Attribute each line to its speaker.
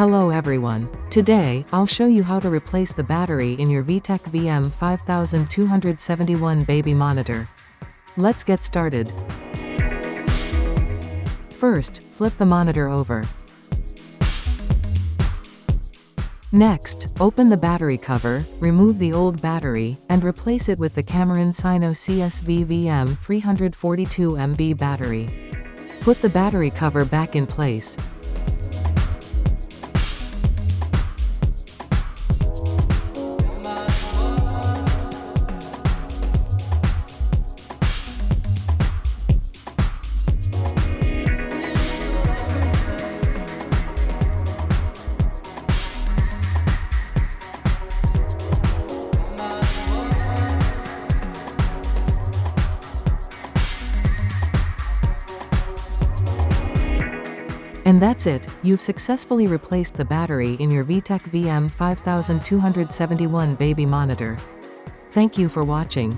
Speaker 1: Hello everyone. Today, I'll show you how to replace the battery in your Vtech VM5271 baby monitor. Let's get started. First, flip the monitor over. Next, open the battery cover, remove the old battery, and replace it with the Sino CS-VVM342MB battery. Put the battery cover back in place. And that's it, you've successfully replaced the battery in your Vtech VM5271 baby monitor. Thank you for watching.